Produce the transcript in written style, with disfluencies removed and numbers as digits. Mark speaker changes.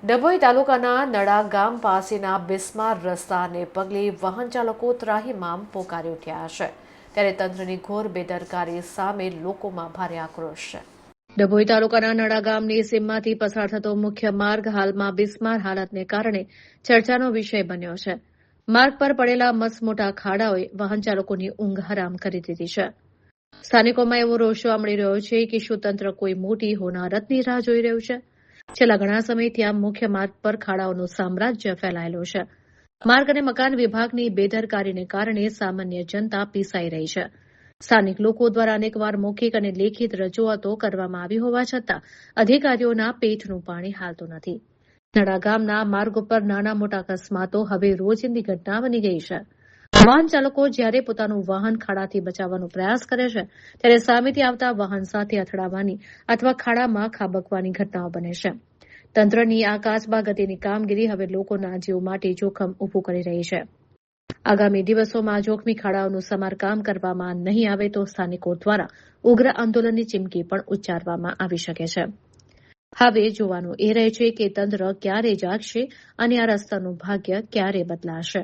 Speaker 1: ડભોઈ તાલુકાના નડા ગામ પાસેના બિસ્માર રસ્તાને પગલે વાહન ચાલકો ત્રાહિમામ પોકારી ઉઠ્યા છે ત્યારે તંત્રની ઘોર બેદરકારી સામે લોકોમાં ભારે આક્રોશ છે। ડભોઈ તાલુકાના નડા ગામની સીમમાંથી પસાર થતો મુખ્ય માર્ગ હાલમાં બિસ્માર હાલતને કારણે ચર્ચાનો વિષય બન્યો છે। માર્ગ પર પડેલા મસમોટા ખાડાઓએ વાહન ચાલકોની ઊંઘ હરામ કરી દીધી છે। સ્થાનિકોમાં એવો રોષ જોવા મળી રહ્યો છે કે શું તંત્ર કોઈ મોટી હોનારતની રાહ જોઈ રહ્યું છે। છેલ્લા ઘણા સમયથી આ મુખ્ય માર્ગ પર ખાડાઓનું સામ્રાજ્ય ફેલાયેલું છે। માર્ગ અને મકાન વિભાગની બેદરકારીને કારણે સામાન્ય જનતા પીસાઈ રહી છે। સ્થાનિક લોકો દ્વારા અનેકવાર મૌખિક અને લેખિત રજૂઆતો કરવામાં આવી હોવા છતાં અધિકારીઓના પેટનું પાણી હાલતું નથી। નડા ગામના માર્ગ ઉપર નાના મોટા અકસ્માતો હવે રોજિંદી ઘટના બની ગઈ છે। વાહન ચાલકો જ્યારે પોતાનું વાહન ખાડાથી બચાવવાનો પ્રયાસ કરે છે ત્યારે સામેથી આવતા વાહન સાથે અથડાવાની અથવા ખાડામાં ખાબકવાની ઘટનાઓ બને છે। તંત્રની આ કાચબા ગતિની કામગીરી હવે લોકોના જીવ માટે જોખમ ઊભું કરી રહી છે। આગામી દિવસોમાં જોખમી ખાડાઓનું સમારકામ કરવામાં નહીં આવે તો સ્થાનિકો દ્વારા ઉગ્ર આંદોલનની ચીમકી પણ ઉચ્ચારવામાં આવી શકે છે। હવે જોવાનું એ રહે છે કે તંત્ર ક્યારે જાગશે અને આ રસ્તાનું ભાગ્ય ક્યારે બદલાશે।